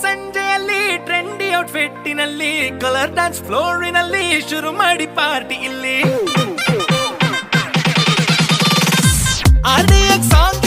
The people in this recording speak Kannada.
ಸಂಜೆಯಲ್ಲಿ ಟ್ರೆಂಡಿ ಔಟ್ಫಿಟ್ಟಿನಲ್ಲಿ ಕಲರ್ ಡ್ಯಾನ್ಸ್ ಫ್ಲೋರಿನಲ್ಲಿ ಶುರು ಮಾಡಿ ಪಾರ್ಟಿ ಇಲ್ಲಿ RDX ಸಾಂಗ್